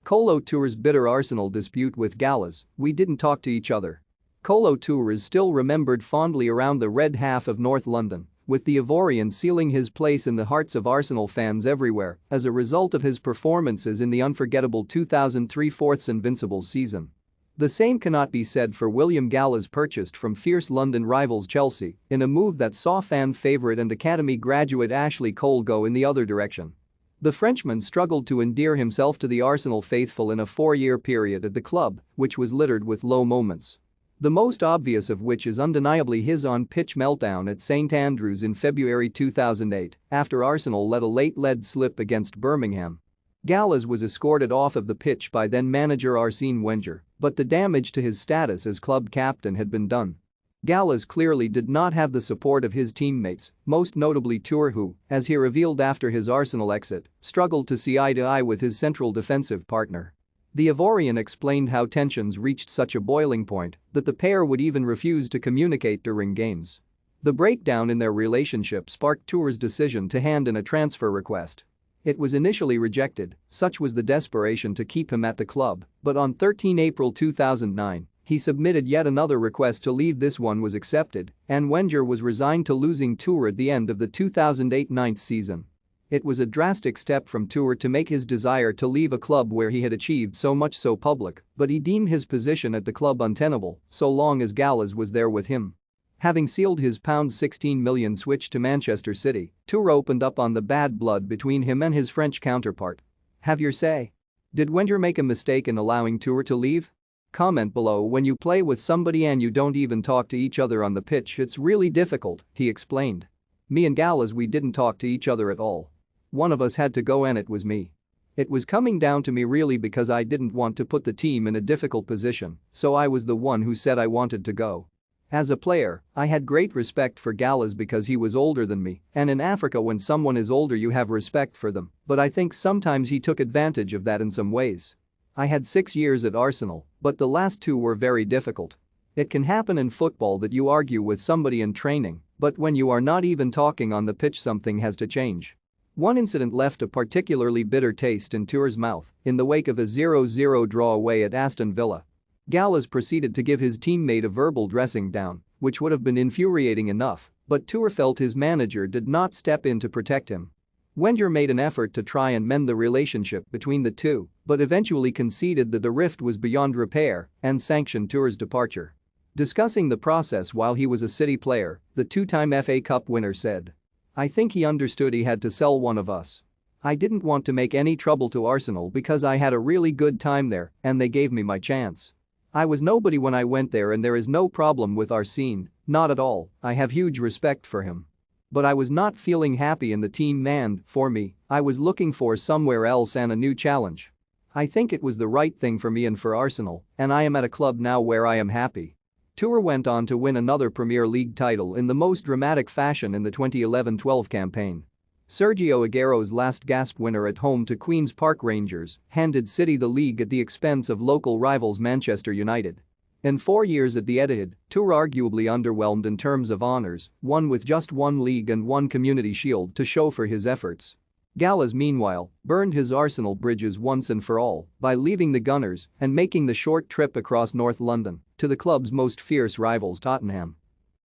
Kolo Toure's bitter Arsenal dispute with Gallas, we didn't talk to each other. Kolo Toure is still remembered fondly around the red half of North London, with the Ivorian sealing his place in the hearts of Arsenal fans everywhere as a result of his performances in the unforgettable 2003 fourths invincible season. The same cannot be said for William Gallas, purchased from fierce London rivals Chelsea in a move that saw fan favourite and academy graduate Ashley Cole go in the other direction. The Frenchman struggled to endear himself to the Arsenal faithful in a 4-year period at the club, which was littered with low moments. The most obvious of which is undeniably his on-pitch meltdown at St Andrews in February 2008 after Arsenal let a late lead slip against Birmingham. Gallas was escorted off of the pitch by then-manager Arsene Wenger, but the damage to his status as club captain had been done. Gallas clearly did not have the support of his teammates, most notably Toure, who, as he revealed after his Arsenal exit, struggled to see eye to eye with his central defensive partner. The Ivorian explained how tensions reached such a boiling point that the pair would even refuse to communicate during games. The breakdown in their relationship sparked Toure's decision to hand in a transfer request. It was initially rejected, such was the desperation to keep him at the club, but on 13 April 2009, he submitted yet another request to leave. This one was accepted, and Wenger was resigned to losing Toure at the end of the 2008-9 season. It was a drastic step from Toure to make his desire to leave a club where he had achieved so much so public, but he deemed his position at the club untenable so long as Gallas was there with him. Having sealed his £16 million switch to Manchester City, Toure opened up on the bad blood between him and his French counterpart. Have your say? Did Wenger make a mistake in allowing Toure to leave? Comment below. When you play with somebody and you don't even talk to each other on the pitch, it's really difficult, he explained. Me and Gallas, we didn't talk to each other at all. One of us had to go and it was me. It was coming down to me really because I didn't want to put the team in a difficult position, so I was the one who said I wanted to go. As a player, I had great respect for Gallas because he was older than me, and in Africa when someone is older you have respect for them, but I think sometimes he took advantage of that in some ways. I had 6 years at Arsenal, but the last 2 were very difficult. It can happen in football that you argue with somebody in training, but when you are not even talking on the pitch something has to change. One incident left a particularly bitter taste in Toure's mouth in the wake of a 0-0 draw away at Aston Villa. Gallas proceeded to give his teammate a verbal dressing down, which would have been infuriating enough, but Toure felt his manager did not step in to protect him. Wenger made an effort to try and mend the relationship between the two, but eventually conceded that the rift was beyond repair and sanctioned Toure's departure. Discussing the process while he was a City player, the 2-time FA Cup winner said, "I think he understood he had to sell one of us. I didn't want to make any trouble to Arsenal because I had a really good time there and they gave me my chance. I was nobody when I went there and there is no problem with Arsene, not at all, I have huge respect for him. But I was not feeling happy in the team and, for me, I was looking for somewhere else and a new challenge. I think it was the right thing for me and for Arsenal, and I am at a club now where I am happy." Toure went on to win another Premier League title in the most dramatic fashion in the 2011-12 campaign. Sergio Aguero's last gasp winner at home to Queen's Park Rangers handed City the league at the expense of local rivals Manchester United. In 4 years at the Etihad, Toure arguably underwhelmed in terms of honours, one with just 1 league and 1 Community Shield to show for his efforts. Gallas, meanwhile, burned his Arsenal bridges once and for all by leaving the Gunners and making the short trip across North London to the club's most fierce rivals Tottenham.